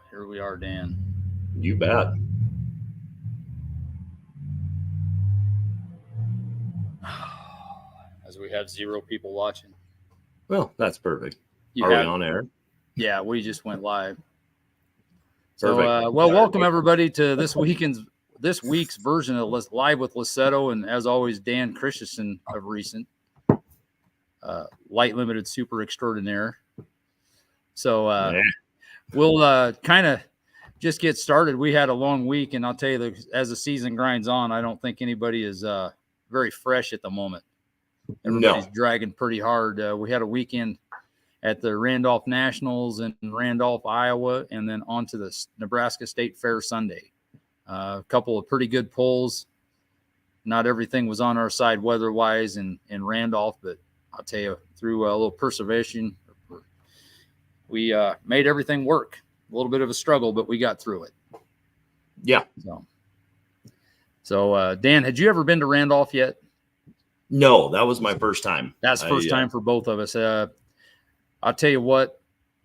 Here we are, Dan. You bet. As we have 0 people watching. Well, that's perfect. You Are have, we on air? Yeah, we just went live. Perfect. So, welcome everybody to this week's version of Live with Lussetto, and as always, Dan Christensen of recent, light limited super extraordinaire. So we'll kind of just get started. We had a long week, and I'll tell you, as the season grinds on, I don't think anybody is very fresh at the moment. Everybody's dragging pretty hard. We had a weekend at the Randolph Nationals in Randolph, Iowa, and then on to the Nebraska State Fair Sunday. A couple of pretty good polls. Not everything was on our side weather-wise in Randolph, but I'll tell you, through a little perseverance, we made everything work. A little bit of a struggle, but we got through it. Yeah. So Dan, had you ever been to Randolph yet? No, that was my first time. That's first time for both of us. I'll tell you what,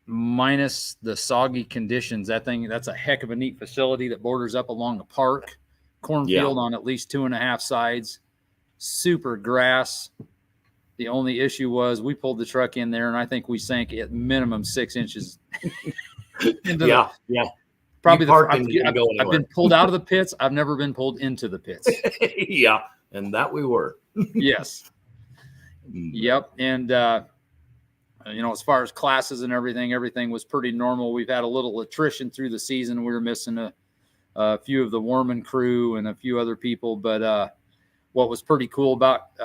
minus the soggy conditions, that's a heck of a neat facility that borders up along a park, cornfield on at least 2.5 sides, super grass. The only issue was we pulled the truck in there, and I think we sank at minimum 6 inches. Probably I've been pulled out of the pits. I've never been pulled into the pits. Yeah, and that we were. Yes. Yep. And, as far as classes and everything was pretty normal. We've had a little attrition through the season. We were missing a few of the Warman crew and a few other people. But what was pretty cool about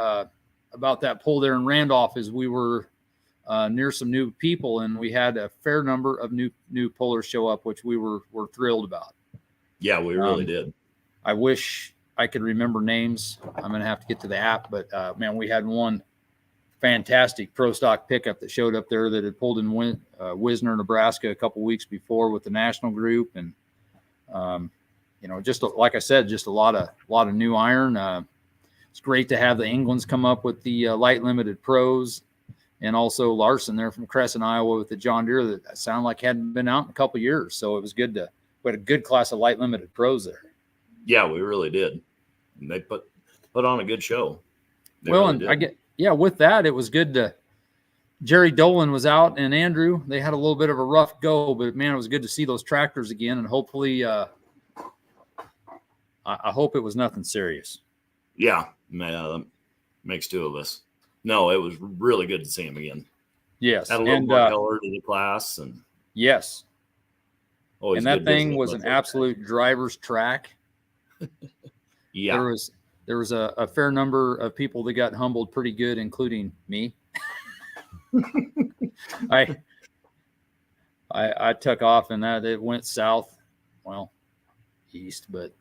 that pull there in Randolph is we were near some new people, and we had a fair number of new pullers show up, which we were thrilled about. Yeah, we really did. I wish I could remember names. I'm going to have to get to the app, but man, we had one fantastic pro stock pickup that showed up there that had pulled in Wisner, Nebraska a couple weeks before with the national group. And, just like I said, just a lot of new iron. It's great to have the Englands come up with the light limited pros, and also Larson there from Crescent, Iowa with the John Deere that sounded like hadn't been out in a couple of years. So it was good we had a good class of light limited pros there. Yeah, we really did. And they put on a good show. With that, it was good to Jerry Dolan was out, and Andrew, they had a little bit of a rough go, but man, it was good to see those tractors again. And hopefully, I hope it was nothing serious. Yeah, man, that makes 2 of us. No, it was really good to see him again. Yes. Had a little more color to the class. And yes. And that thing was an absolute driver's track. Yeah. There was a fair number of people that got humbled pretty good, including me. I took off, and it went south, east, but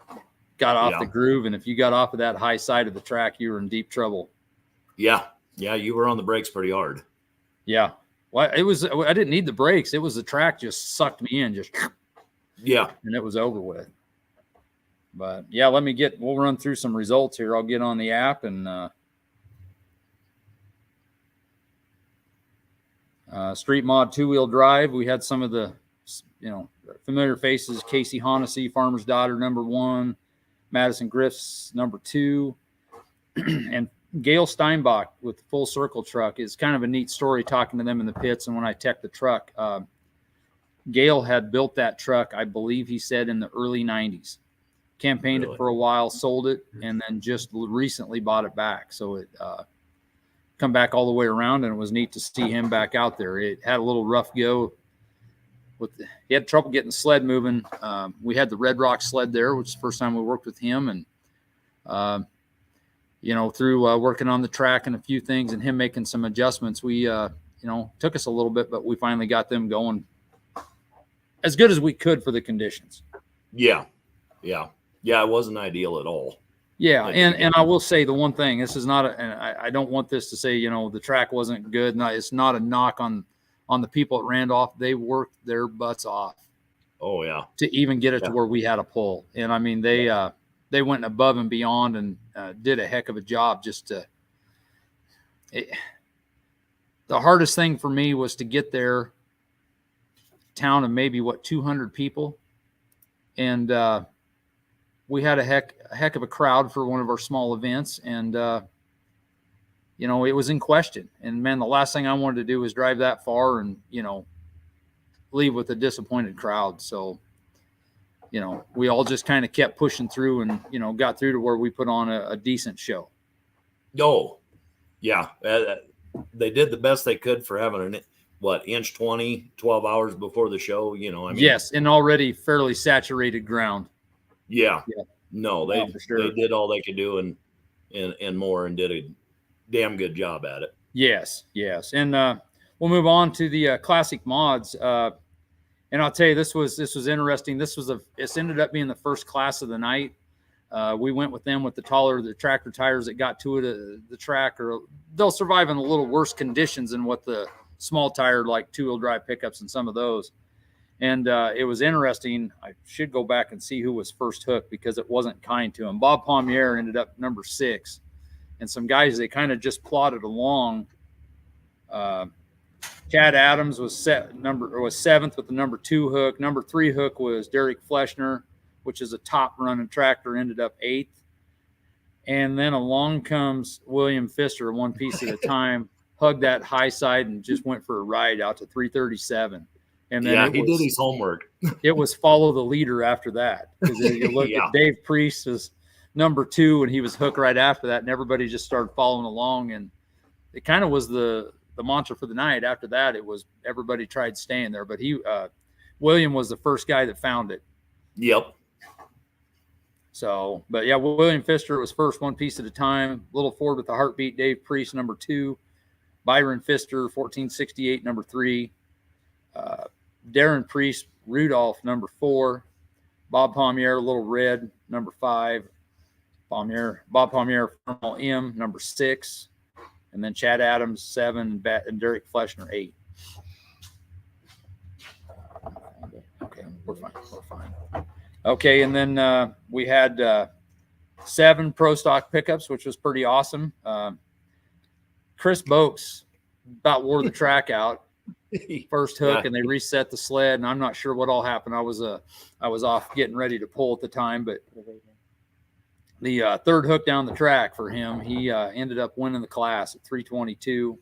got off the groove. And if you got off of that high side of the track, you were in deep trouble. Yeah. Yeah. You were on the brakes pretty hard. Yeah. Well, I didn't need the brakes. It was the track just sucked me in, and it was over with. But yeah, we'll run through some results here. I'll get on the app and Street Mod 2-wheel drive. We had some of the, familiar faces: Casey Honesty, Farmer's Daughter, #1, Madison Griff's #2, and Gail Steinbach with the Full Circle truck. Is kind of a neat story talking to them in the pits. And when I teched the truck, Gail had built that truck, I believe he said, in the early 90s. Campaigned it for a while, sold it, and then just recently bought it back. So it come back all the way around, and it was neat to see him back out there. It had a little rough go. He had trouble getting the sled moving. We had the Red Rock sled there, which is the first time we worked with him. And, through working on the track and a few things and him making some adjustments, we, took us a little bit, but we finally got them going as good as we could for the conditions. Yeah. Yeah. Yeah, it wasn't ideal at all. Yeah, and I will say the one thing, this is not and I don't want this to say, the track wasn't good. No, it's not a knock on the people at Randolph. They worked their butts off. Oh, yeah. To even get it to where we had a pull. And, I mean, they went above and beyond and did a heck of a job the hardest thing for me was to get there town of maybe 200 people, and we had a heck of a crowd for one of our small events, and you know, it was in question. And man, the last thing I wanted to do was drive that far and, you know, leave with a disappointed crowd. So, you know, we all just kind of kept pushing through and, you know, got through to where we put on a decent show. Oh, yeah. They did the best they could for having inch 20, 12 hours before the show, you know. I mean, yes, and already fairly saturated ground. Yeah. No, they sure. they did all they could do and more, and did a damn good job at it. Yes. And we'll move on to the classic mods. And I'll tell you, this was interesting. It's ended up being the first class of the night. We went with them with the tractor tires that got to the track, or they'll survive in a little worse conditions than what the small tire, like 2-wheel drive pickups and some of those. And it was interesting. I should go back and see who was first hooked, because it wasn't kind to him. Bob Palmier ended up number 6. And some guys, they kind of just plodded along. Chad Adams was 7th with the number 2 hook. Number 3 hook was Derek Fleshner, which is a top running tractor, ended up 8th. And then along comes William Pfister, one piece at a time, hugged that high side and just went for a ride out to 337. And then he did his homework. It was follow the leader after that. Because you look at Dave Priest was number 2, and he was hooked right after that, and everybody just started following along. And it kind of was the mantra for the night. After that, it was everybody tried staying there, but William was the first guy that found it. Yep. So, but yeah, William Pfister was first, one piece at a time. Little Ford with the Heartbeat, Dave Priest number 2, Byron Pfister 1468 number 3, Darren Priest Rudolph number 4, Bob Palmier Little Red number 5, Bob Palmier Thermal M number 6, and then Chad Adams 7, and Derek Fleshner 8. Okay, we're fine. Okay, and then we had 7 pro stock pickups, which was pretty awesome. Chris Boakes about wore the track out. First hook, and they reset the sled, and I'm not sure what all happened. I was off getting ready to pull at the time, but the 3rd hook down the track for him, he ended up winning the class at 322.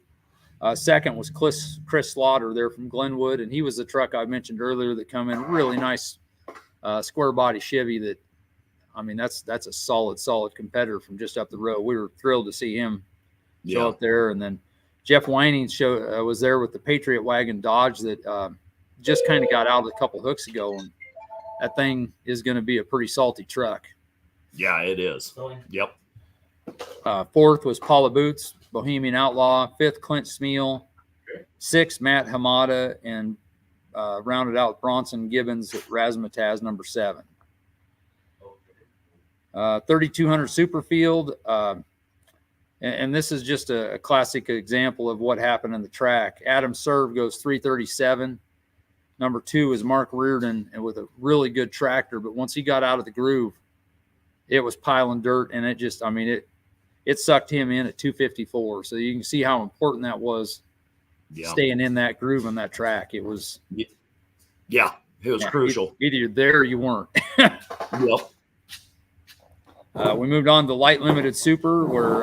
Second was Chris Slaughter there from Glenwood, and he was the truck I mentioned earlier that come in really nice square body Chevy. That, I mean, that's a solid competitor from just up the road. We were thrilled to see him show up there. And then Jeff Weining was there with the Patriot Wagon Dodge that just kind of got out a couple hooks ago, and that thing is going to be a pretty salty truck. Yeah, it is. Yep. 4th was Paula Boots, Bohemian Outlaw. 5th, Clint Smeal. 6th, Matt Hamada, and rounded out with Bronson Gibbons at Razzmatazz number 7. 3200 Superfield. And this is just a classic example of what happened in the track. Adam Serve goes 337. Number 2 is Mark Reardon, and with a really good tractor. But once he got out of the groove, it was piling dirt, and it just, I mean, it sucked him in at 254. So you can see how important that was, staying in that groove on that track. It was, it was crucial. Either you're there or you weren't. Yep. We moved on to Light Limited Super, where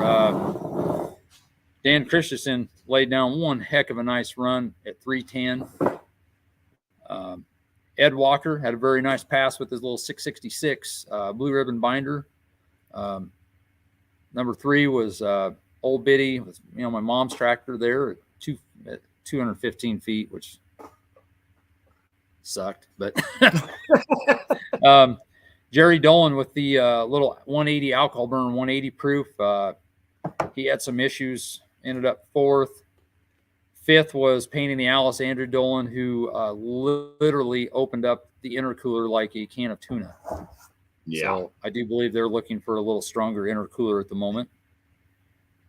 Dan Christensen laid down one heck of a nice run at 310. Ed Walker had a very nice pass with his little 666 blue ribbon binder. Number 3 was Old Biddy with my mom's tractor there at 215 feet, which sucked. But Jerry Dolan with the little 180 alcohol burn, 180 proof. He had some issues, ended up 4th. 5th was Painting the Alice, Andrew Dolan, who literally opened up the intercooler like a can of tuna. Yeah. So I do believe they're looking for a little stronger intercooler at the moment.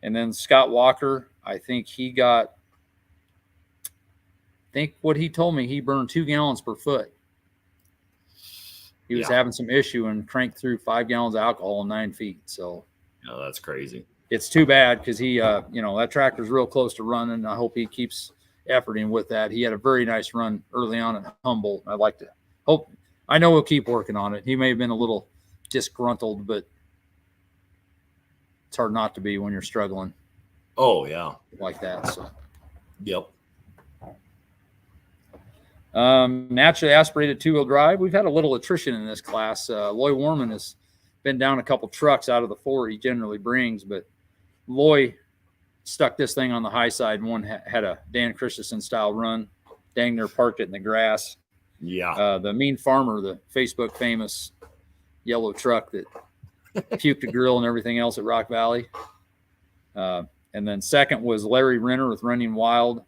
And then Scott Walker, I think what he told me, he burned 2 gallons per foot. He was having some issue and cranked through 5 gallons of alcohol in 9 feet. So that's crazy. It's too bad, because he, that tractor's real close to running. I hope he keeps efforting with that. He had a very nice run early on at Humboldt. I'd like to hope. I know he'll keep working on it. He may have been a little disgruntled, but it's hard not to be when you're struggling. Oh yeah, like that. So, yep. Naturally aspirated two-wheel drive. We've had a little attrition in this class. Loy Warman has been down a couple trucks out of the 4 he generally brings, but Loy stuck this thing on the high side, and one had a Dan Christensen style run. Dang near parked it in the grass. Yeah. The Mean Farmer, the Facebook famous yellow truck that puked the grill and everything else at Rock Valley. And then second was Larry Renner with Running Wild.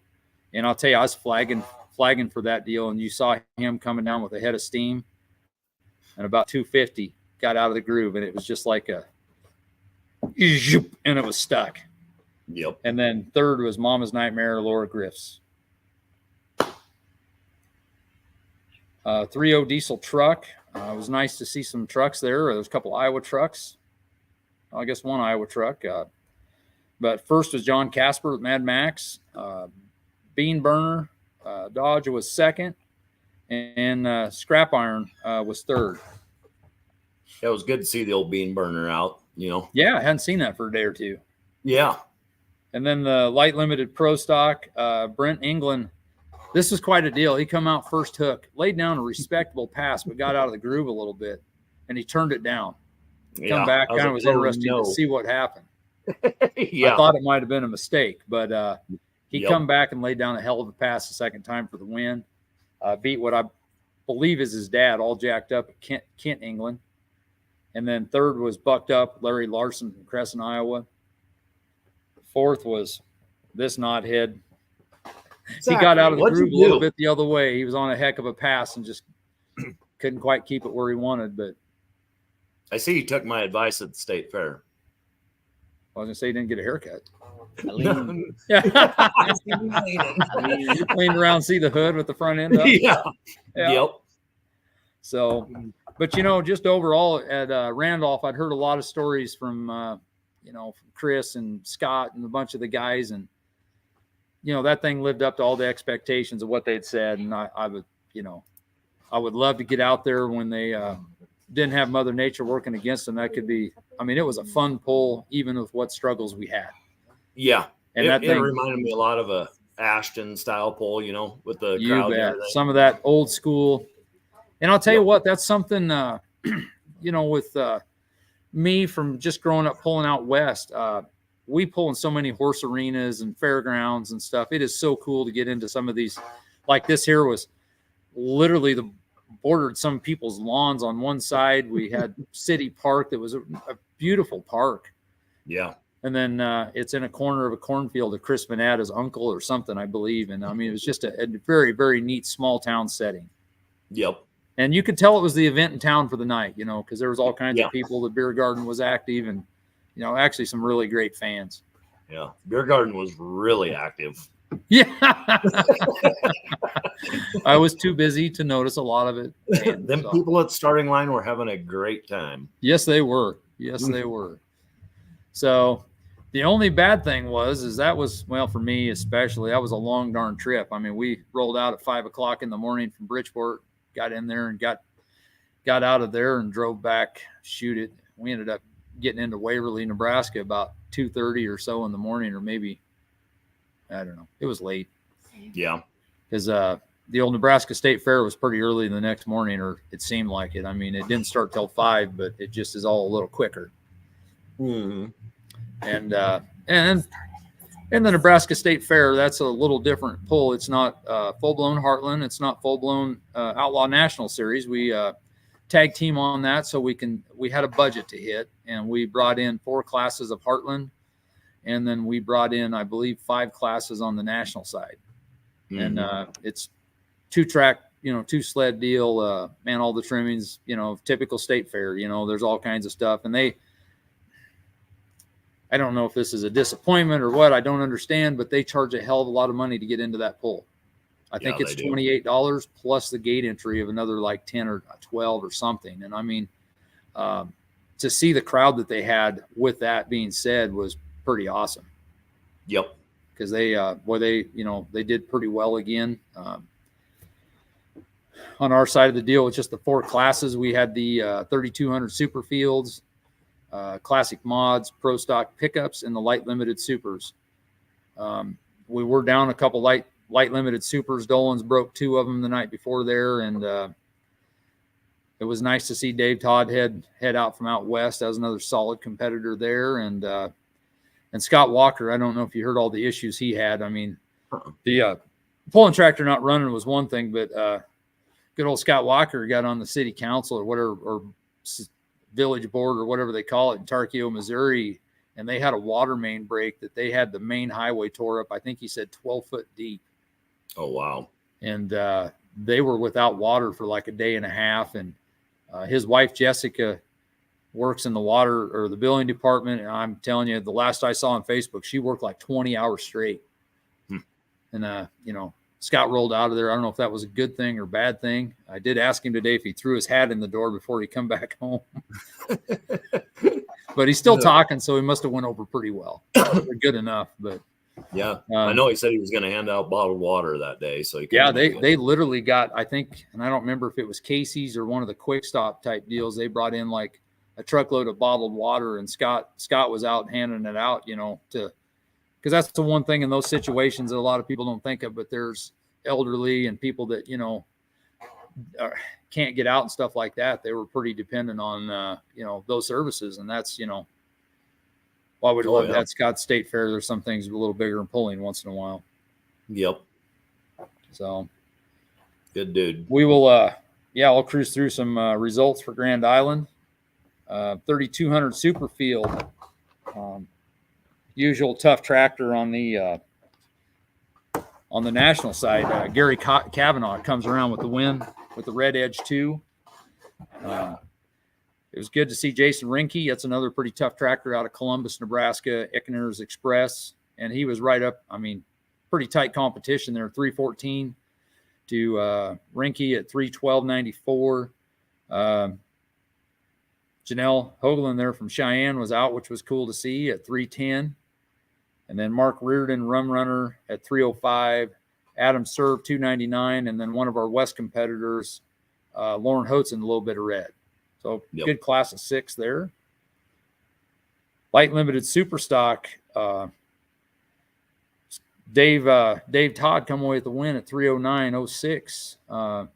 And I'll tell you, I was flagging for that deal, and you saw him coming down with a head of steam, and about 250 got out of the groove, and it was just like and it was stuck. Yep. And then third was Mama's Nightmare, Laura Griff's. 3.0 diesel truck. It was nice to see some trucks there. There was a couple Iowa trucks. I guess one Iowa truck. But first was John Casper with Mad Max. Bean Burner Dodge was second. And Scrap Iron was third. It was good to see the old Bean Burner out, you know. Yeah, I hadn't seen that for a day or two. Yeah. And then the light limited pro stock, Brent England. This was quite a deal. He come out first hook, laid down a respectable pass, but got out of the groove a little bit, and he turned it down. Come back, kind of was interesting to see what happened. Yeah. I thought it might have been a mistake, but he Yep. come back and laid down a hell of a pass the second time for the win. Beat what I believe is his dad, all jacked up at Kent, England. And then third was Bucked Up, Larry Larson from Crescent, Iowa. Fourth was this knothead. Exactly. He got out of the What'd groove a you little do? bit the other way. He was on a heck of a pass and just couldn't quite keep it where he wanted. But I see you took my advice at the state fair. I was going to say he didn't get a haircut. Yeah. Yeah. Leaned around, see the hood with the front end up. Yeah. Yeah. Yep. So, but just overall at Randolph, I'd heard a lot of stories from, from Chris and Scott and a bunch of the guys, and that thing lived up to all the expectations of what they'd said. And I would love to get out there when they didn't have Mother Nature working against them. That could be, it was a fun pull, even with what struggles we had. Yeah. And it reminded me a lot of a Ashton style pull, with the You crowd. bet. Some of that old school. And I'll tell you what, that's something, with me from just growing up pulling out west. We pull in so many horse arenas and fairgrounds and stuff. It is so cool to get into some of these. Like this here was literally bordered some people's lawns on one side. We had City Park that was a beautiful park. Yeah. And then it's in a corner of a cornfield of Chris Vanada's uncle or something, I believe. And it was just a very, very neat small town setting. Yep. And you could tell it was the event in town for the night, because there was all kinds of people. The beer garden was active, and, actually some really great fans. Yeah. Beer garden was really active. Yeah. I was too busy to notice a lot of it. Them people at starting line were having a great time. Yes, they were. Yes, they were. So the only bad thing is that was, for me especially, that was a long darn trip. We rolled out at 5:00 in the morning from Bridgeport, got in there and got out of there and drove back, shoot it. We ended up getting into Waverly, Nebraska about 2:30 or so in the morning, or maybe, I don't know. It was late. Yeah. Because the old Nebraska State Fair was pretty early the next morning, or it seemed like it. It didn't start till 5, but it just is all a little quicker. Mm-hmm. And the Nebraska State Fair, that's a little different pull. It's not full-blown Heartland. It's not full-blown Outlaw National Series. We tag team on that, so we had a budget to hit, and we brought in 4 classes of Heartland, and then we brought in, I believe, 5 classes on the national side. Mm-hmm. And it's 2-track, 2-sled deal, all the trimmings, typical state fair, there's all kinds of stuff. And I don't know if this is a disappointment or what, I don't understand, but they charge a hell of a lot of money to get into that pull. I think it's $28 plus the gate entry of another like 10 or 12 or something. And to see the crowd that they had with that being said was pretty awesome. Yep. because they they did pretty well again. On our side of the deal, it's just the 4 classes. We had the 3200 super fields, classic mods, pro stock pickups, and the light limited supers. We were down a couple light limited supers. Dolan's broke 2 of them the night before there, and it was nice to see Dave Todd head out from out west. That was another solid competitor there, and Scott Walker. I don't know if you heard all the issues he had. I mean, the pulling tractor not running was one thing, but good old Scott Walker got on the city council or whatever, or village board or whatever they call it in Tarkio, Missouri, and they had a water main break that they had the main highway tore up. I think he said 12 foot deep. Oh, wow. And they were without water for like a day and a half. And his wife, Jessica, works in the water or the billing department. And I'm telling you, the last I saw on Facebook, she worked like 20 hours straight. And, Scott rolled out of there. I don't know if that was a good thing or bad thing. I did ask him today if he threw his hat in the door before he come back home. But he's still talking, so he must have went over pretty well. Good enough, but yeah, I know he said he was going to hand out bottled water that day. So they literally got, I think, and I don't remember if it was Casey's or one of the quick stop type deals. They brought in like a truckload of bottled water, and Scott was out handing it out, because that's the one thing in those situations that a lot of people don't think of, but there's elderly and people that, can't get out and stuff like that. They were pretty dependent on, those services. And that's, why would love that Scott State Fair. There's some things a little bigger and pulling once in a while. Yep. So good dude. We will, I'll cruise through some results for Grand Island. 3200 super field. Usual tough tractor on the national side. Gary Kavanaugh comes around with the win with the red edge 2. It was good to see Jason Rinke. That's another pretty tough tractor out of Columbus, Nebraska, Ickner's Express. And he was right up, pretty tight competition there, 314 to Rinke at 312.94. Janelle Hoagland there from Cheyenne was out, which was cool to see, at 310. And then Mark Reardon, Rum Runner, at 305. Adam Serve, 299. And then one of our West competitors, Lauren Hotzen, a little bit of red. So good class of 6 there. Light limited super stock. Dave Todd come away with the win at 309.06.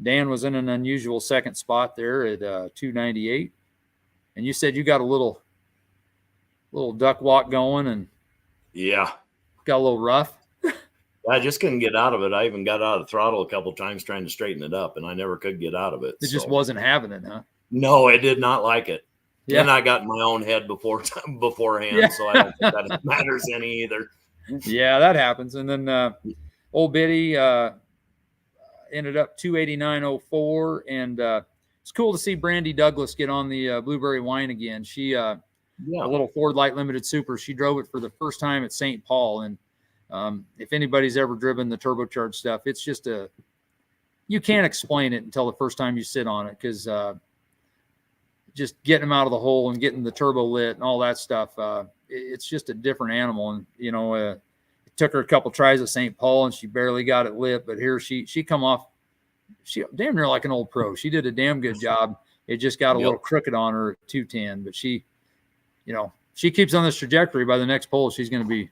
Dan was in an unusual second spot there at 298. And you said you got a little duck walk going and got a little rough. I just couldn't get out of it. I even got out of the throttle a couple times trying to straighten it up, and I never could get out of it. It just wasn't having it, huh? No, I did not like it. Yeah. And I got in my own head beforehand, so I don't think that matters any either. Yeah, that happens. And then old Biddy ended up 289.04, and it's cool to see Brandy Douglas get on the Blueberry Wine again. She a little Ford Light Limited Super. She drove it for the first time at St. Paul, and if anybody's ever driven the turbocharged stuff, it's just you can't explain it until the first time you sit on it, because just getting them out of the hole and getting the turbo lit and all that stuff, it's just a different animal. And it took her a couple tries at St. Paul and she barely got it lit, but here she come off, she damn near like an old pro. She did a damn good job. It just got a little crooked on her at 210, but she keeps on this trajectory. By the next pole, she's going to be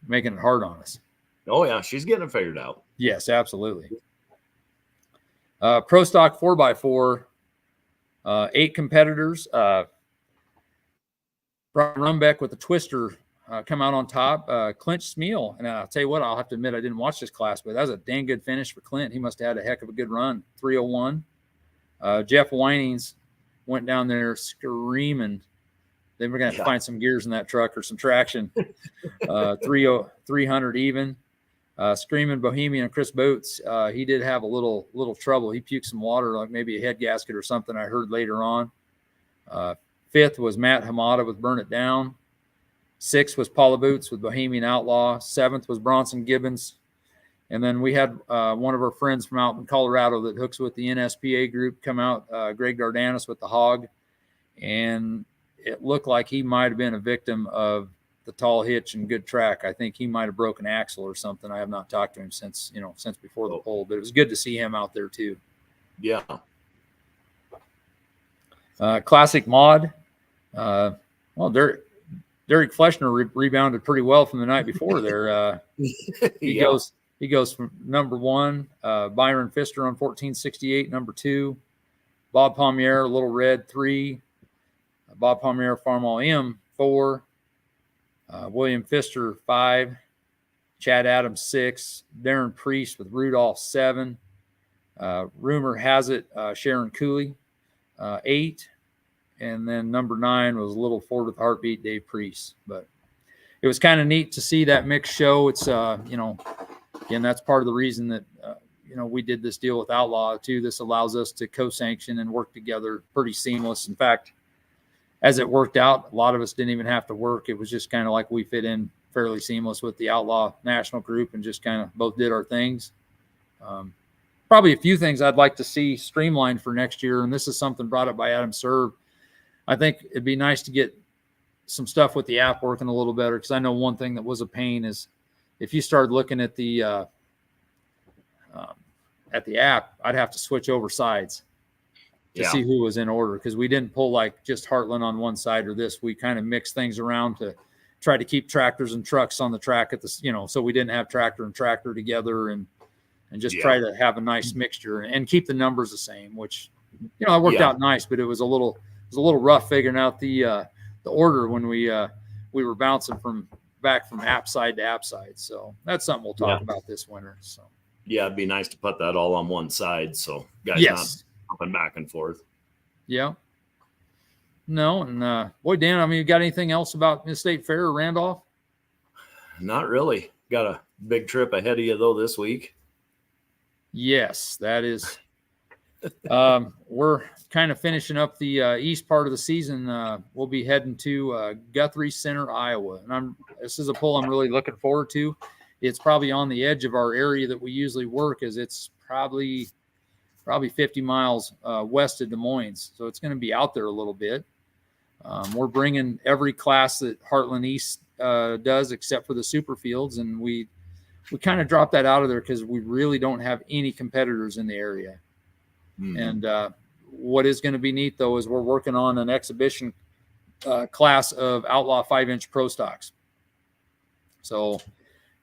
making it hard on us. Oh yeah, she's getting it figured out. Yes, absolutely. Pro stock 4x4, 8 competitors. Brian Rumbeck with the twister come out on top. Clint Smeal, and I'll tell you what, I'll have to admit I didn't watch this class, but that was a dang good finish for Clint. He must have had a heck of a good run. 301. Jeff Winings went down there screaming. Then we're going to have to find some gears in that truck or some traction. 300 even. Screaming Bohemian Chris Boots. He did have a little trouble. He puked some water, like maybe a head gasket or something, I heard later on. 5th was Matt Hamada with Burn It Down. 6th was Paula Boots with Bohemian Outlaw. 7th was Bronson Gibbons. And then we had one of our friends from out in Colorado that hooks with the NSPA group come out, Greg Dardanis with the Hog. And it looked like he might have been a victim of the tall hitch and good track. I think he might have broken axle or something. I have not talked to him since before the poll, but it was good to see him out there too. Yeah. Classic mod. Well, Derek Fleshner rebounded pretty well from the night before there. He goes from number 1, Byron Pfister on 1468, number 2, Bob Palmiere, Little Red 3, Bob Palmiere Farmall M 4, William Pfister 5, Chad Adams 6, Darren Priest with Rudolph 7, rumor has it Sharon Cooley 8, and then number 9 was Little Ford with Heartbeat, Dave Priest. But it was kind of neat to see that mixed show. It's again, that's part of the reason that we did this deal with Outlaw too. This allows us to co-sanction and work together pretty seamless. In fact, as it worked out, a lot of us didn't even have to work. It was just kind of like we fit in fairly seamless with the Outlaw National Group and just kind of both did our things. Probably a few things I'd like to see streamlined for next year, and this is something brought up by Adam Serve. I think it'd be nice to get some stuff with the app working a little better, because I know one thing that was a pain is if you started looking at the app, I'd have to switch over sides to see who was in order, because we didn't pull like just Heartland on one side or this. We kind of mixed things around to try to keep tractors and trucks on the track at the, so we didn't have tractor and tractor together, and just try to have a nice mixture and keep the numbers the same, which, it worked out nice, but it was a little rough figuring out the order when we were bouncing back from app side to app side. So that's something we'll talk about this winter. So yeah, it'd be nice to put that all on one side, so guys not jumping back and forth. Yeah. No, and boy, Dan, I mean, you got anything else about the State Fair or Randolph? Not really. Got a big trip ahead of you though this week. Yes, that is. We're kind of finishing up the east part of the season. We'll be heading to Guthrie Center, Iowa, and this is a pull I'm really looking forward to. It's probably on the edge of our area that we usually work, as it's probably 50 miles west of Des Moines, so it's going to be out there a little bit. We're bringing every class that Heartland East does except for the super fields, and we kind of dropped that out of there because we really don't have any competitors in the area. And what is going to be neat, though, is we're working on an exhibition class of Outlaw 5-inch Pro Stocks. So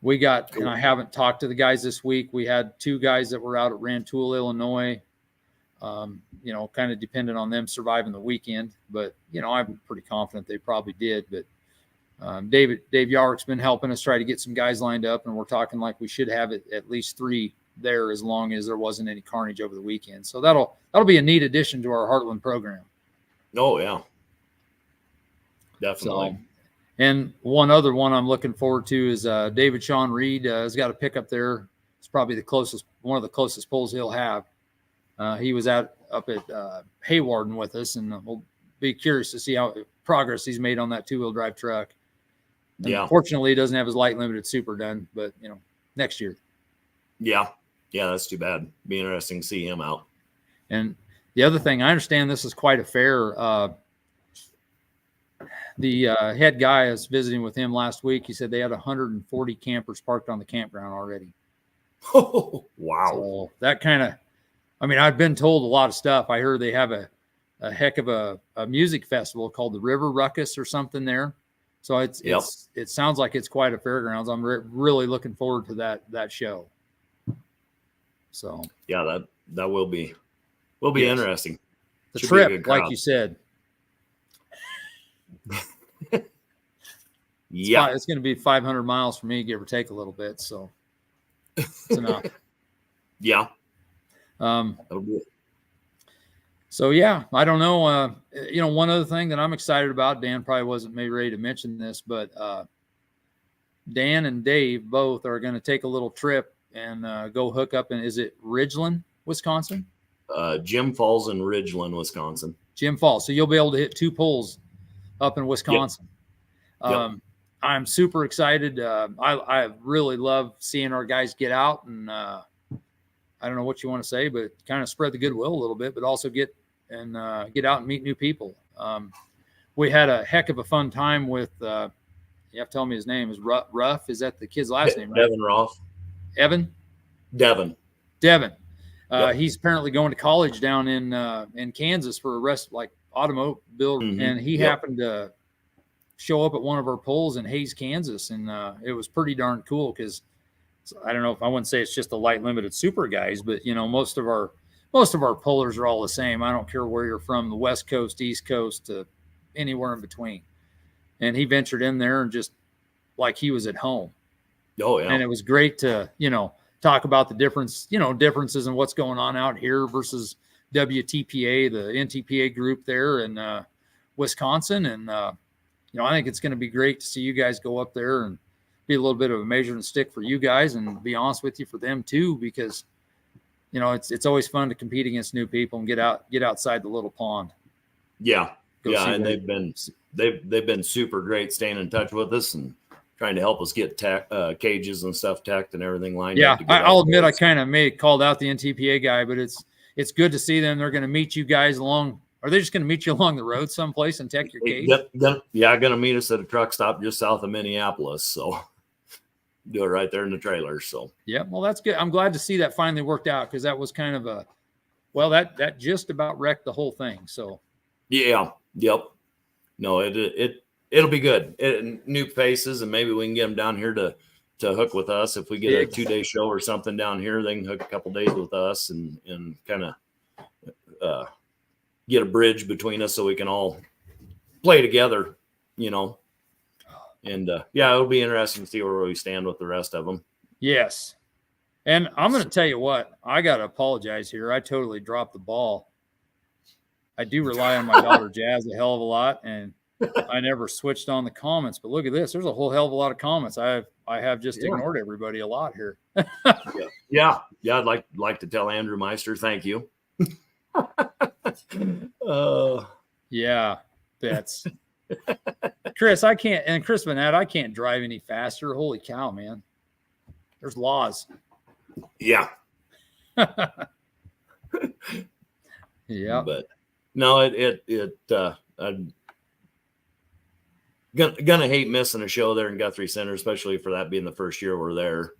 we got, and I haven't talked to the guys this week. We had 2 guys that were out at Rantoul, Illinois, kind of dependent on them surviving the weekend. But, I'm pretty confident they probably did. But Dave Yarrick's been helping us try to get some guys lined up, and we're talking like we should have at least 3 there, as long as there wasn't any carnage over the weekend. So that'll be a neat addition to our Heartland program. Oh yeah, definitely. So, and one other one I'm looking forward to is David Sean Reed has got a pickup there. It's probably one of the closest pulls he'll have. He was up at Haywarden with us, and we'll be curious to see how progress he's made on that 2-wheel drive truck. And unfortunately, he doesn't have his light limited super done, but next year. Yeah, that's too bad. Be interesting to see him out. And the other thing, I understand this is quite a fair. The head guy I was visiting with him last week. He said they had 140 campers parked on the campground already. Oh, wow. So that kind of, I've been told a lot of stuff. I heard they have a heck of a music festival called the River Ruckus or something there. So it sounds like it's quite a fairgrounds. I'm really looking forward to that show. So yeah, that will be interesting. The trip, like you said. It's going to be 500 miles for me, give or take a little bit. So it's enough. Yeah. So yeah, I don't know. One other thing that I'm excited about, Dan probably wasn't maybe ready to mention this, but Dan and Dave both are going to take a little trip and go hook up in, is it Ridgeland, Wisconsin? Jim Falls and Ridgeland, Wisconsin. Jim Falls. So you'll be able to hit 2 pulls up in Wisconsin. Yep. I'm super excited. I really love seeing our guys get out, and I don't know what you want to say, but kind of spread the goodwill a little bit, but also get out and meet new people. We had a heck of a fun time with you have to tell me his name is Ruff. Is that the kid's last name? Right? Devin Roth. Evan. Devin. Yep. He's apparently going to college down in Kansas for a rest like automobile, and he happened to show up at one of our polls in Hays, Kansas, and it was pretty darn cool because I don't know if I wouldn't say it's just the light limited super guys, but most of our pullers are all the same. I don't care where you're from, the West Coast, East Coast, to anywhere in between. And he ventured in there and just like he was at home. Oh yeah. And it was great to, talk about the differences in what's going on out here versus WTPA, the NTPA group there in Wisconsin. And, I think it's going to be great to see you guys go up there and be a little bit of a measuring stick for you guys, and be honest with you, for them too, because, it's always fun to compete against new people and get outside the little pond. Yeah. And they've been super great staying in touch with us and trying to help us get cages and stuff teched and everything lined up. Yeah, I'll admit I kind of called out the NTPA guy, but it's good to see them. They're going to meet you guys along. Are they just going to meet you along the road someplace and tech your cage? Going to meet us at a truck stop just south of Minneapolis. So do it right there in the trailer. So yeah, well, that's good. I'm glad to see that finally worked out, because that was kind of that just about wrecked the whole thing. So yeah, yep. No, it'll be good. New faces, and maybe we can get them down here to hook with us. If we get a 2-day show or something down here, they can hook a couple days with us and kind of get a bridge between us so we can all play together, And it'll be interesting to see where we stand with the rest of them. Yes. And I'm going to tell you what, I got to apologize here. I totally dropped the ball. I do rely on my daughter Jazz a hell of a lot, and I never switched on the comments. But look at this. There's a whole hell of a lot of comments. I have just ignored everybody a lot here. Yeah. I'd like to tell Andrew Meister, thank you. Yeah, that's Chris. Chris Vanette, I can't drive any faster. Holy cow, man. There's laws. Yeah. Yeah. But no, I'm gonna hate missing a show there in Guthrie Center, especially for that being the first year we're there.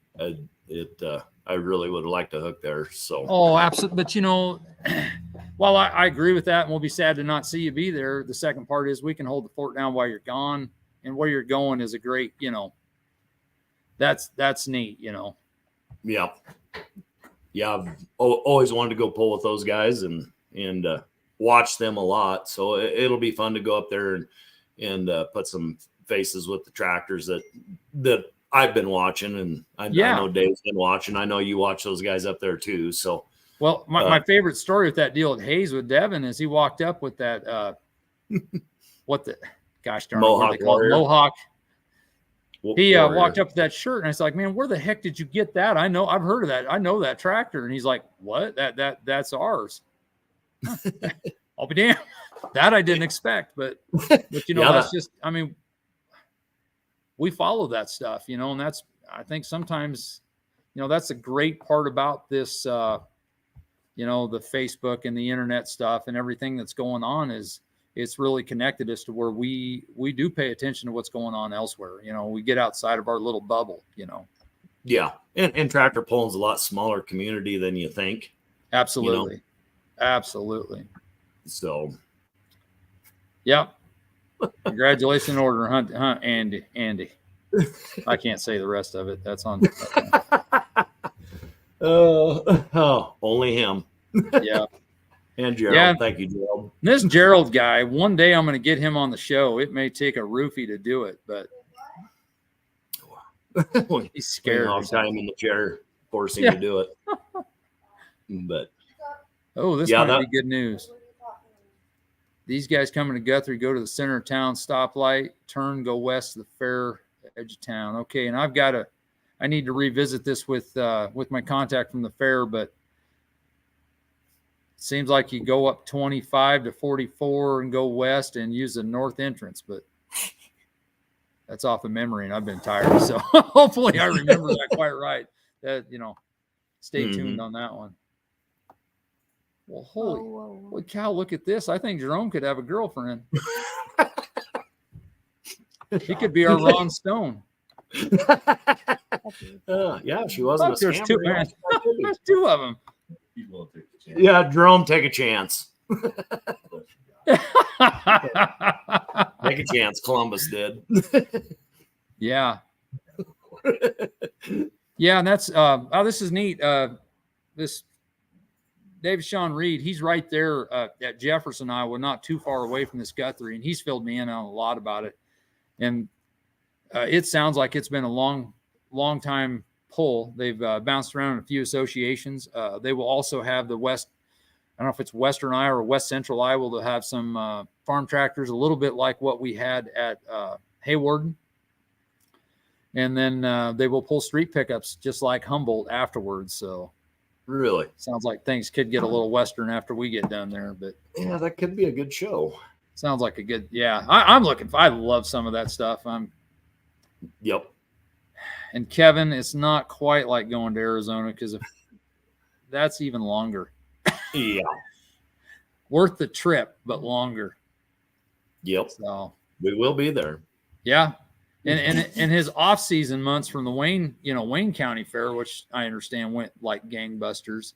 I really would have liked to hook there. So absolutely. But while I agree with that, and we'll be sad to not see you be there, the second part is we can hold the fort down while you're gone, and where you're going is a great, that's neat, Yeah. I've always wanted to go pull with those guys and watch them a lot. So it'll be fun to go up there and put some faces with the tractors that I've been watching, and I know Dave's been watching. I know you watch those guys up there too. So, well, my favorite story with that deal at Hayes with Devin is he walked up with that gosh darn Mohawk, what they call it, Mohawk. He Warrior. walked up with that shirt, and I was like, "Man, where the heck did you get that? I've heard of that. I know that tractor." And he's like, "What? That's ours." I'll be damned. That I didn't expect, but that's just. I mean, we follow that stuff, and that's. I think sometimes, that's a great part about this. The Facebook and the internet stuff and everything that's going on is it's really connected us to where we do pay attention to what's going on elsewhere. We get outside of our little bubble. Yeah, and tractor pulling's a lot smaller community than you think. Absolutely, absolutely. So, yeah. Congratulations in order, huh, Andy. I can't say the rest of it. That's on. Only him. Yeah. And Gerald. Yeah. Thank you, Gerald. This Gerald guy, one day I'm going to get him on the show. It may take a roofie to do it, but he's scared. I'll tie him in the chair, forcing him to do it. But this might be good news. These guys coming to Guthrie, go to the center of town stoplight, turn, go west of the fair edge of town. Okay, and I need to revisit this with my contact from the fair, but it seems like you go up 25 to 44 and go west and use the north entrance, but that's off of memory, and I've been tired, so hopefully I remember that quite right. That stay tuned on that one. Well, holy cow, look at this. I think Jerome could have a girlfriend. He could be our Ron Stone. Yeah, she wasn't a There's scammer. two, man. There's two of them. Yeah, Jerome, take a chance. Take a chance. Columbus did. Yeah. Yeah, and that's this is neat. This David Sean Reed, he's right there at Jefferson, Iowa, not too far away from this Guthrie, and he's filled me in on a lot about it. And it sounds like it's been a long time pull. They've bounced around in a few associations. They will also have the West, I don't know if it's Western Iowa or West Central Iowa, they'll have some farm tractors, a little bit like what we had at Haywarden. And then they will pull street pickups just like Humboldt afterwards. So really sounds like things could get a little Western after we get done there. But yeah, that could be a good show. Sounds like a good, yeah. I'm looking for, I love some of that stuff. Yep. And Kevin, it's not quite like going to Arizona because that's even longer. Yeah. Worth the trip, but longer. Yep. So we will be there. Yeah. And his off-season months from the Wayne County Fair, which I understand went like gangbusters.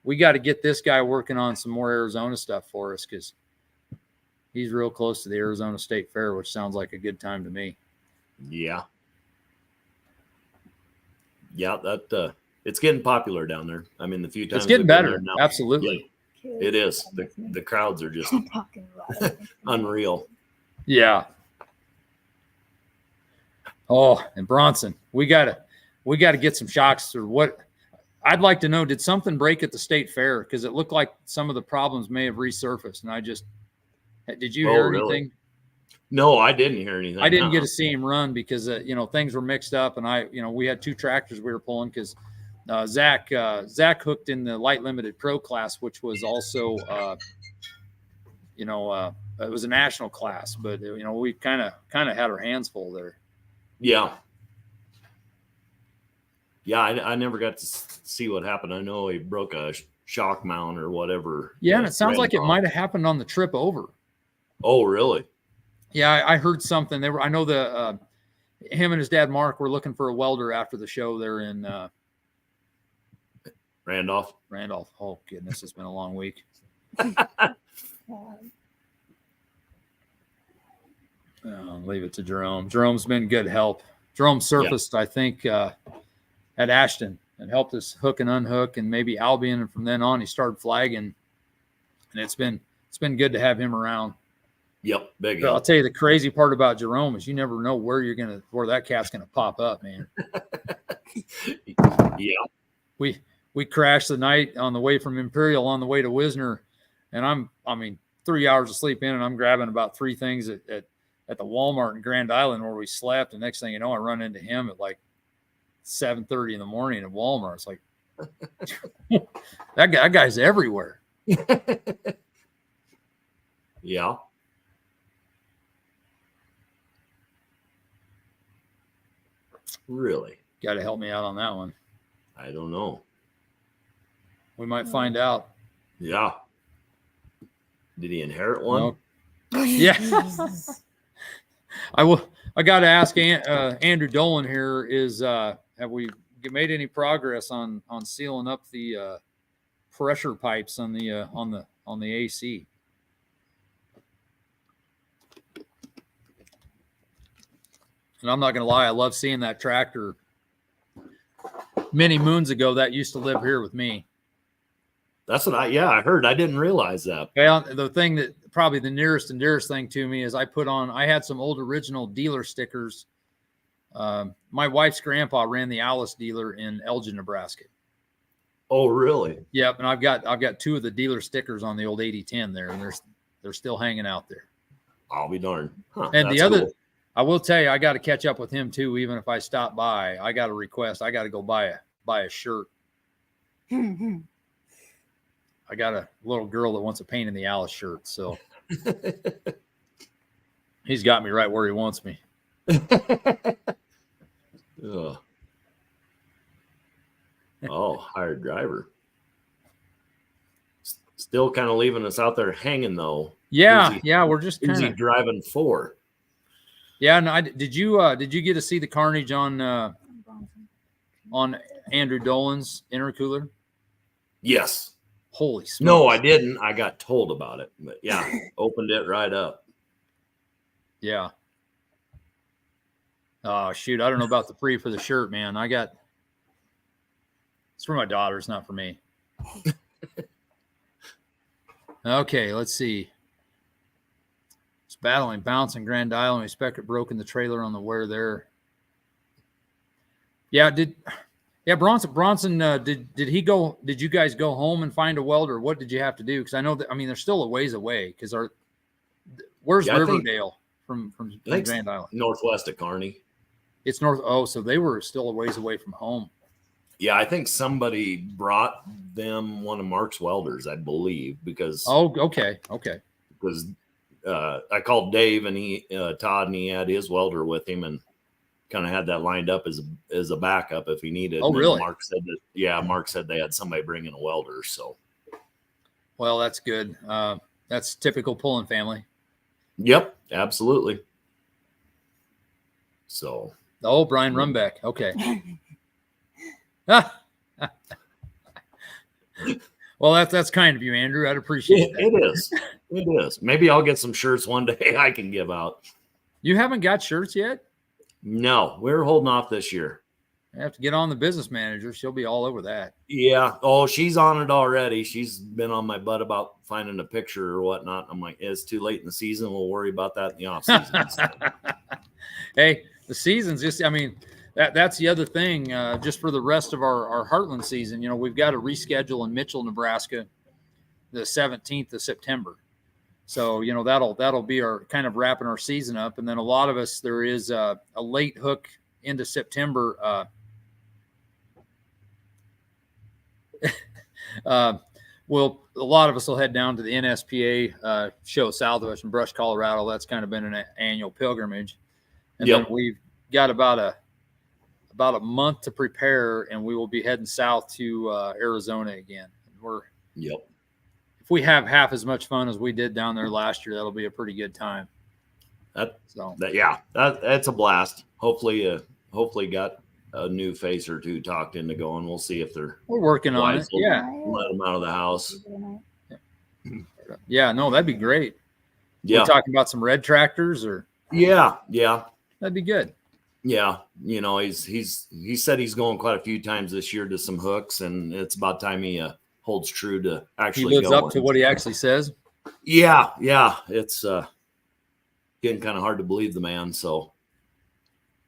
We got to get this guy working on some more Arizona stuff for us because he's real close to the Arizona State Fair, which sounds like a good time to me. Yeah. Yeah, that it's getting popular down there. I mean, the few times it's getting better. Now, absolutely. Yeah, it is. The crowds are just unreal. Yeah. Oh, and Bronson, we gotta get some shocks or what. I'd like to know, did something break at the state fair? Because it looked like some of the problems may have resurfaced. And did you hear anything? Really? No, I didn't hear anything. I didn't get to see him run because things were mixed up, and we had two tractors we were pulling because Zach hooked in the light limited pro class, which was also it was a national class, but we kind of had our hands full there. Yeah. Yeah, I never got to see what happened. I know he broke a shock mount or whatever. Yeah, and it sounds like it might have happened on the trip over. Oh, really? Yeah, I heard something. I know him and his dad Mark were looking for a welder after the show there in Randolph. Oh goodness, it's been a long week. Leave it to Jerome. Jerome's been good help. Jerome surfaced, I think, at Ashton and helped us hook and unhook, and maybe Albion. And from then on, he started flagging, and it's been good to have him around. Yep, big. But I'll tell you the crazy part about Jerome is you never know where that cat's gonna pop up, man. Yeah. We crashed the night on the way from Imperial on the way to Wisner, and 3 hours of sleep in, and I'm grabbing about three things at the Walmart in Grand Island where we slept. The next thing you know, I run into him at like 7:30 in the morning at Walmart. It's like that guy's everywhere. Yeah. Really? Got to help me out on that one. I don't know. We might find out. Yeah. Did he inherit one? No. Yeah. I got to ask Andrew Dolan here have we made any progress on sealing up the pressure pipes on the AC? And I'm not going to lie, I love seeing that tractor. Many moons ago, that used to live here with me. That's what I heard. I didn't realize that. Well, the thing that probably the nearest and dearest thing to me is I had some old original dealer stickers. My wife's grandpa ran the Alice dealer in Elgin, Nebraska. Oh, really? Yep. And I've got two of the dealer stickers on the old 8010 there, and they're still hanging out there. I'll be darned. Huh, and the other, cool. I will tell you, I got to catch up with him too. Even if I stop by, I got a request. I got to go buy a shirt. I got a little girl that wants a Pain in the Alice shirt, so he's got me right where he wants me. Oh, hired driver. Still kind of leaving us out there hanging though. Yeah, we're just who's he driving for? Yeah, no, did you get to see the carnage on Andrew Dolan's intercooler? Yes. Holy smokes. No, I didn't. I got told about it, but yeah, opened it right up. Yeah. Oh shoot, I don't know about the free for the shirt, man. It's for my daughters, not for me. Okay, let's see. It's battling bounce in Grand Island. We expect it broken the trailer on the wear there. Yeah, Bronson did he go? Did you guys go home and find a welder? What did you have to do? Because I know that they're still a ways away. Because where's Riverdale from Grand Island? Northwest of Kearney. It's north. Oh, so they were still a ways away from home. Yeah, I think somebody brought them one of Mark's welders, I believe, because. Oh, okay. Because I called Dave and Todd, and he had his welder with him, and kind of had that lined up as a backup if he needed. Oh, really? Mark said they had somebody bringing a welder. So. Well, that's good. That's typical Pullen family. Yep, absolutely. So. Oh, Brian Rumbeck. Okay. Well, that's kind of you, Andrew. I'd appreciate that. It is. Maybe I'll get some shirts one day I can give out. You haven't got shirts yet? No, we're holding off this year. I have to get on the business manager. She'll be all over that. Yeah. Oh, she's on it already. She's been on my butt about finding a picture or whatnot. I'm like, it's too late in the season. We'll worry about that in the off season. Hey, the season's just, that's the other thing. Just for the rest of our Heartland season, we've got to reschedule in Mitchell, Nebraska, the 17th of September. So, that'll be our kind of wrapping our season up. And then a lot of us, there is a late hook into September. A lot of us will head down to the NSPA show south of us in Brush, Colorado. That's kind of been an annual pilgrimage. And then we've got about a month to prepare, and we will be heading south to Arizona again. If we have half as much fun as we did down there last year, that'll be a pretty good time. That's a blast. Hopefully got a new face or two talked into going. We'll see if we're working on it. Yeah, let them out of the house. Yeah, no, that'd be great. Yeah, we're talking about some red tractors, or that'd be good. Yeah, he said he's going quite a few times this year to some hooks, and it's about time he holds true to actually. He lives up to what he actually says. Yeah, it's getting kind of hard to believe the man. So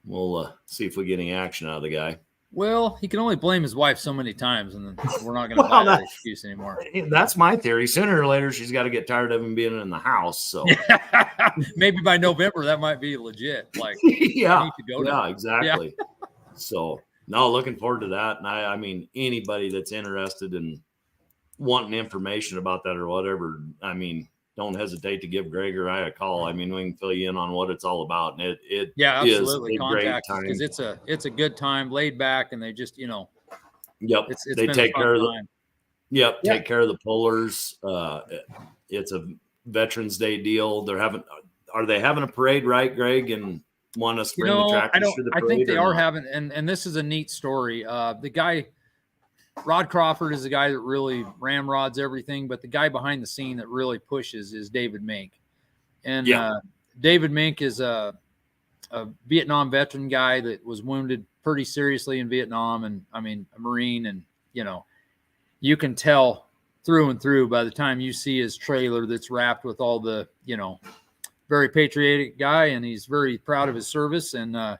we'll see if we get any action out of the guy. Well, he can only blame his wife so many times, and then we're not going to buy that excuse anymore. That's my theory. Sooner or later, she's got to get tired of him being in the house. So maybe by November, that might be legit. Like, exactly. Yeah. So, no, looking forward to that. And I mean, anybody that's interested in wanting information about that or whatever, don't hesitate to give Greg or I a call. We can fill you in on what it's all about. And it absolutely. is a great time because it's a good time, laid back, and they just Yep. They take care of time. Take care of the pullers. It's a Veterans Day deal. Are they having a parade, right, Greg? And want us to bring the tractors to the parade? I think they are having, and this is a neat story. The guy, Rod Crawford, is the guy that really ramrods everything, but the guy behind the scene that really pushes is David Mink. And David Mink is a Vietnam veteran guy that was wounded pretty seriously in Vietnam, and a Marine, and you can tell through and through by the time you see his trailer that's wrapped with all the very patriotic guy, and he's very proud of his service, and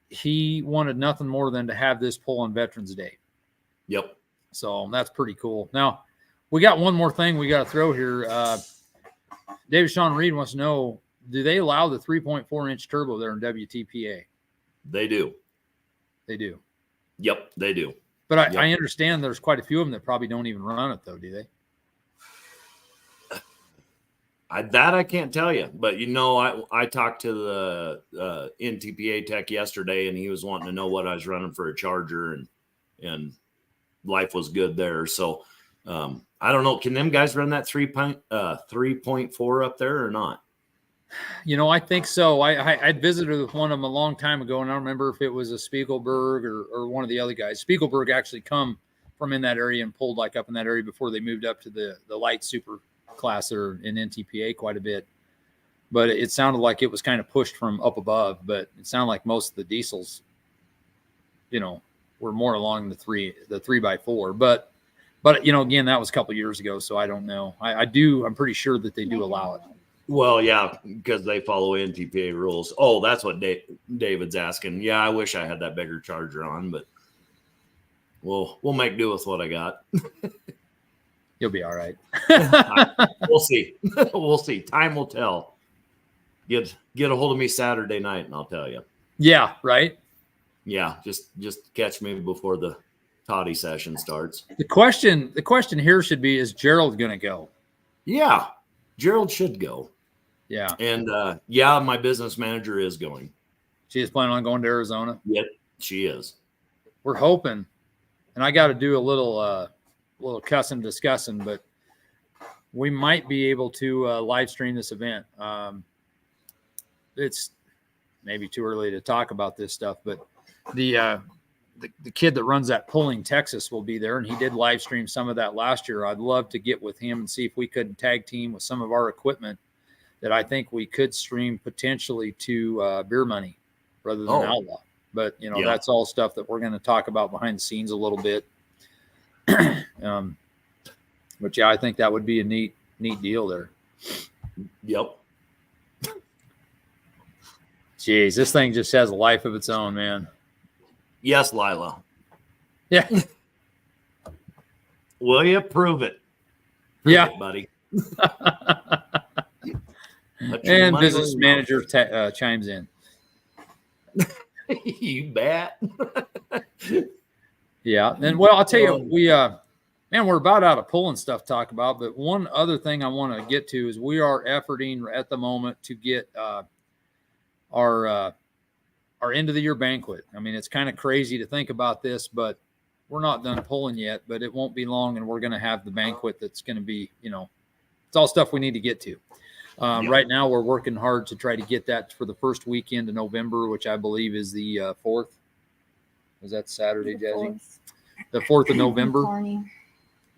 he wanted nothing more than to have this pull on Veterans Day. Yep. So that's pretty cool. Now, we got one more thing we got to throw here. David Sean Reed wants to know, do they allow the 3.4-inch turbo there in WTPA? They do. They do. Yep, they do. But I understand there's quite a few of them that probably don't even run it, though, do they? I can't tell you. But, I talked to the NTPA tech yesterday, and he was wanting to know what I was running for a charger, and life was good there. So I don't know. Can them guys run that 3.4 up there or not? I think so. I visited with one of them a long time ago, and I don't remember if it was a Spiegelberg or one of the other guys. Spiegelberg actually come from in that area and pulled like up in that area before they moved up to the light super class or in NTPA quite a bit. But it sounded like it was kind of pushed from up above, but it sounded like most of the diesels, were more along the 3x4. But again, that was a couple years ago, so I don't know. I'm pretty sure that they do allow it. Well, yeah, because they follow NTPA rules. Oh, that's what David's asking. Yeah, I wish I had that bigger Charger on, but we'll make do with what I got. You'll be all right. We'll see. We'll see. Time will tell. Get a hold of me Saturday night, and I'll tell you. Yeah, right. Yeah, just catch me before the toddy session starts. The question here should be: is Gerald going to go? Yeah, Gerald should go. Yeah, and my business manager is going. She is planning on going to Arizona. Yep, she is. We're hoping, and I got to do a little cussing discussing, but we might be able to live stream this event. It's maybe too early to talk about this stuff, but the kid that runs that Pulling Texas will be there, and he did live stream some of that last year. I'd love to get with him and see if we could tag team with some of our equipment that I think we could stream potentially to Beer Money rather than Outlaw. But that's all stuff that we're going to talk about behind the scenes a little bit. But yeah, I think that would be a neat deal there. Yep. Jeez, this thing just has a life of its own, man. Yes, Lila. Yeah. Will you prove it? Yeah, buddy. And business manager chimes in. You bet. Yeah, and well, I'll tell you, we're about out of pulling stuff to talk about. But one other thing I want to get to is we are efforting at the moment to get our end of the year banquet. I mean, it's kind of crazy to think about this, but we're not done pulling yet. But it won't be long, and we're going to have the banquet. That's going to be, it's all stuff we need to get to. Right now, we're working hard to try to get that for the first weekend of November, which I believe is the 4th. Was that Saturday, Jazzy? The 4th of November.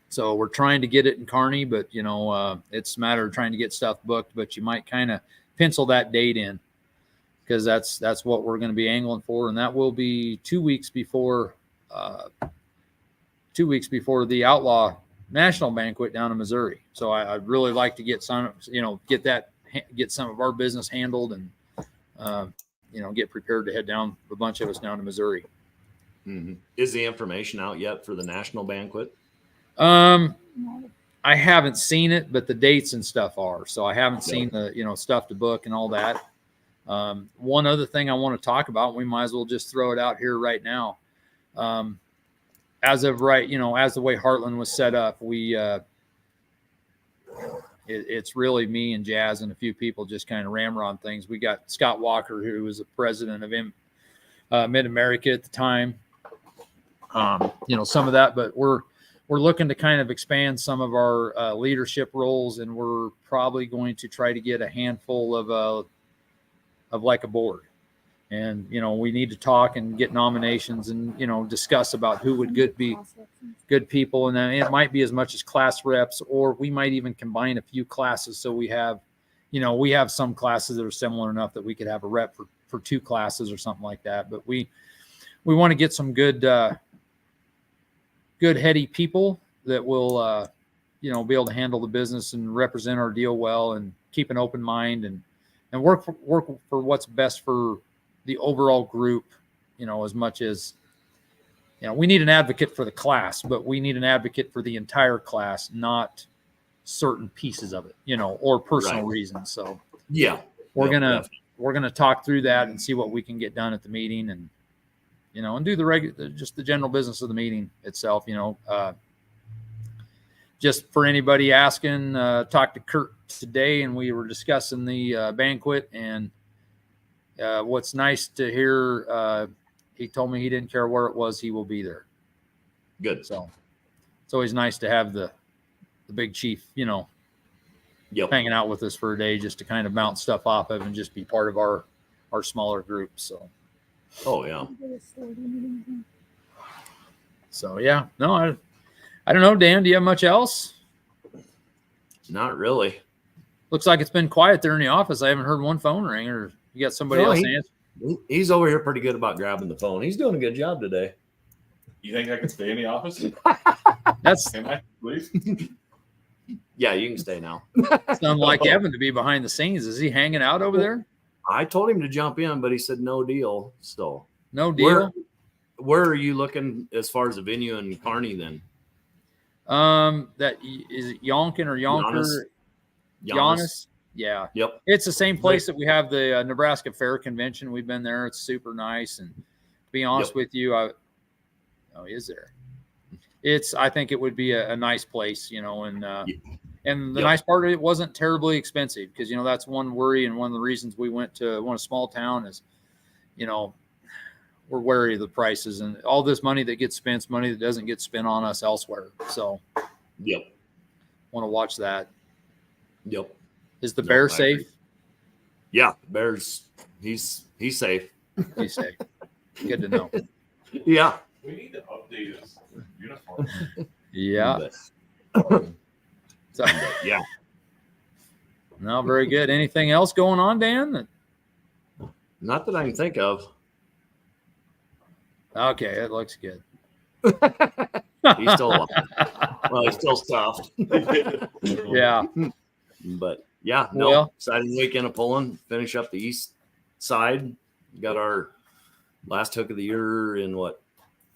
So we're trying to get it in Kearney, but it's a matter of trying to get stuff booked. But you might kind of pencil that date in, because that's what we're going to be angling for, and that will be 2 weeks before the Outlaw National Banquet down in Missouri. So I'd really like to get some of our business handled and get prepared to head down, a bunch of us down to Missouri. Mm-hmm. Is the information out yet for the national banquet? I haven't seen it, but the dates and stuff are. So I haven't seen the stuff to book and all that. One other thing I want to talk about, we might as well just throw it out here right now. As of right, as the way Heartland was set up, it's really me and Jazz and a few people just kind of ramrod things. We got Scott Walker, who was the president of Mid-America at the time. Some of that, but we're looking to kind of expand some of our leadership roles, and we're probably going to try to get a handful of like a board. And, we need to talk and get nominations and, discuss about who would be good people. And then it might be as much as class reps, or we might even combine a few classes. So we have some classes that are similar enough that we could have a rep for two classes or something like that. But we want to get some good heady people that will, be able to handle the business and represent our deal well and keep an open mind and work for what's best for the overall group, as much as, we need an advocate for the class, but we need an advocate for the entire class, not certain pieces of it, or personal reasons. So yeah, we're going to talk through that and see what we can get done at the meeting and, and do just the general business of the meeting itself, just for anybody asking, talked to Kurt today, and we were discussing the banquet, and what's nice to hear, he told me he didn't care where it was, he will be there. Good. So it's always nice to have the big chief, Yep. hanging out with us for a day just to kind of bounce stuff off of and just be part of our smaller group. So. Oh yeah. So yeah, no, I don't know, Dan. Do you have much else? Not really. Looks like it's been quiet there in the office. I haven't heard one phone ring, or you got somebody else answer. He's over here pretty good about grabbing the phone. He's doing a good job today. You think I can stay in the office? Can I, please? Yeah, you can stay now. It's unlike Evan to be behind the scenes. Is he hanging out over there? I told him to jump in, but he said no deal. So no deal. Where are you looking as far as the venue in Kearney then? That is it Yonkin or Yonker? Giannis. Yeah. Yep. It's the same place that we have the Nebraska Fair Convention. We've been there. It's super nice. And to be honest with you, is there? I think it would be a nice place, and the nice part of it wasn't terribly expensive because, that's one worry. And one of the reasons we went to a small town is, we're wary of the prices and all this money that gets spent, money that doesn't get spent on us elsewhere. So, yep. Want to watch that. Yep. Is the bear safe? Yeah, Bear's he's safe. He's safe. Good to know. Yeah. We need to update his uniform. Yeah. So, yeah. No, very good. Anything else going on, Dan? Not that I can think of. Okay, it looks good. He's still alive. Well, he's still soft. Yeah. But yeah, no, well, exciting weekend of pulling. Finish up the east side. Got our last hook of the year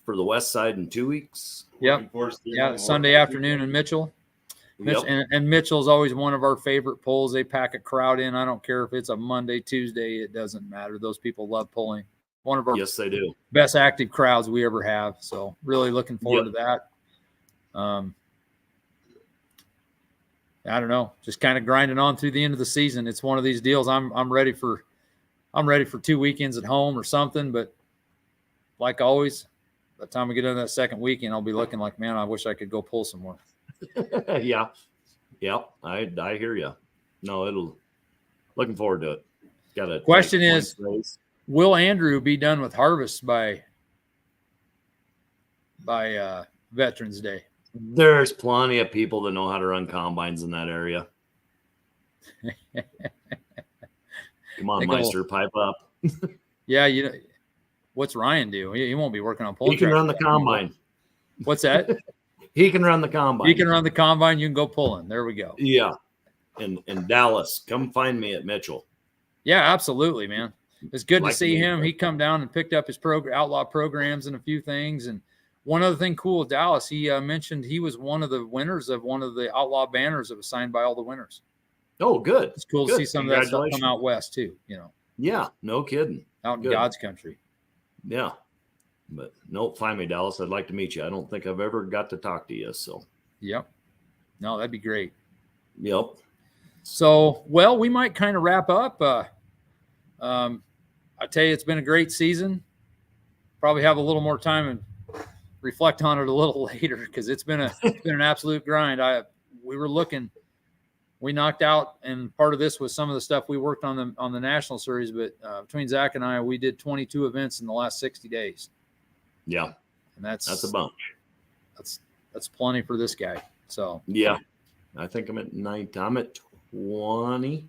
for the west side in 2 weeks. Yep. Yeah, Sunday afternoon in Mitchell. Yep. And Mitchell's always one of our favorite pulls. They pack a crowd in. I don't care if it's a Monday, Tuesday. It doesn't matter. Those people love pulling. One of our yes, they do. Best active crowds we ever have. So really looking forward to that. I don't know, just kind of grinding on through the end of the season. It's one of these deals. I'm ready for 2 weekends at home or something. But like always, by the time we get into that second weekend, I'll be looking like, man, I wish I could go pull some more. Yeah. Yep. I hear you. No, looking forward to it. Got a question is, will Andrew be done with harvest by Veterans Day? There's plenty of people that know how to run combines in that area. Come on, Meister, pipe up. Yeah, what's Ryan do? He won't be working on pulling. He can run the combine. What's that? He can run the combine. He can run the combine. You can go pulling. There we go. Yeah. And Dallas, come find me at Mitchell. Yeah, absolutely, man. It's good to see him. He come down and picked up his Outlaw programs and a few things. And one other thing cool with Dallas, he mentioned he was one of the winners of one of the Outlaw banners that was signed by all the winners. Oh, good. It's cool to see some of that stuff come out west too, Yeah, no kidding. Out in God's country. Yeah. But no, find me, Dallas. I'd like to meet you. I don't think I've ever got to talk to you. So, yep. No, that'd be great. Yep. So, well, we might kind of wrap up. I tell you, it's been a great season. Probably have a little more time and reflect on it a little later because it's been an absolute grind. We knocked out, and part of this was some of the stuff we worked on the national series. But between Zach and I, we did 22 events in the last 60 days. Yeah, and that's a bunch. That's plenty for this guy. So yeah, I think I'm at 9. I'm at 20.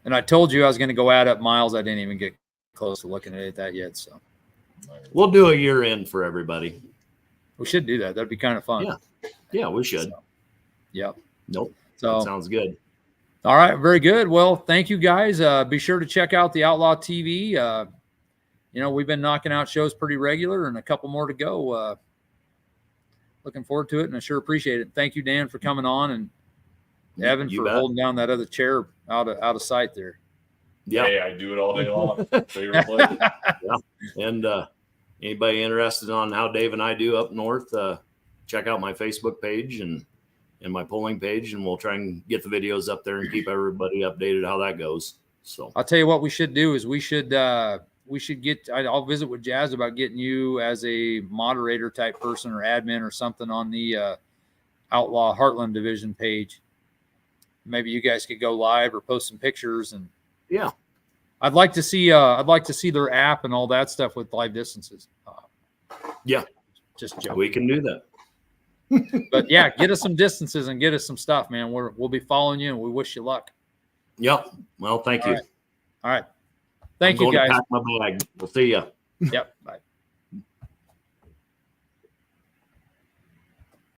And I told you I was going to go add up miles. I didn't even get close to looking at that yet. So we'll do a year end for everybody. We should do that. That'd be kind of fun. Yeah, we should. So, yep. Nope. So that sounds good. All right. Very good. Well, thank you guys. Be sure to check out the Outlaw TV. We've been knocking out shows pretty regular and a couple more to go. Looking forward to it, and I sure appreciate it. Thank you, Dan, for coming on, and Evan for holding down that other chair out of sight there. Yeah, hey, I do it all day long. Favorite place. Yeah. And anybody interested on how Dave and I do up north, check out my Facebook page and my polling page, and we'll try and get the videos up there and keep everybody updated how that goes. So I'll tell you what we should do is we should get. I'll visit with Jazz about getting you as a moderator type person or admin or something on the Outlaw Heartland Division page. Maybe you guys could go live or post some pictures, and Yeah. I'd like to see their app and all that stuff with live distances. Yeah. Just joking. We can do that. But yeah, get us some distances and get us some stuff, man. We'll be following you, and we wish you luck. Yep. Well, thank you. All right. Thank I'm you, going guys. to pack my bag. We'll see ya. Yep. Bye.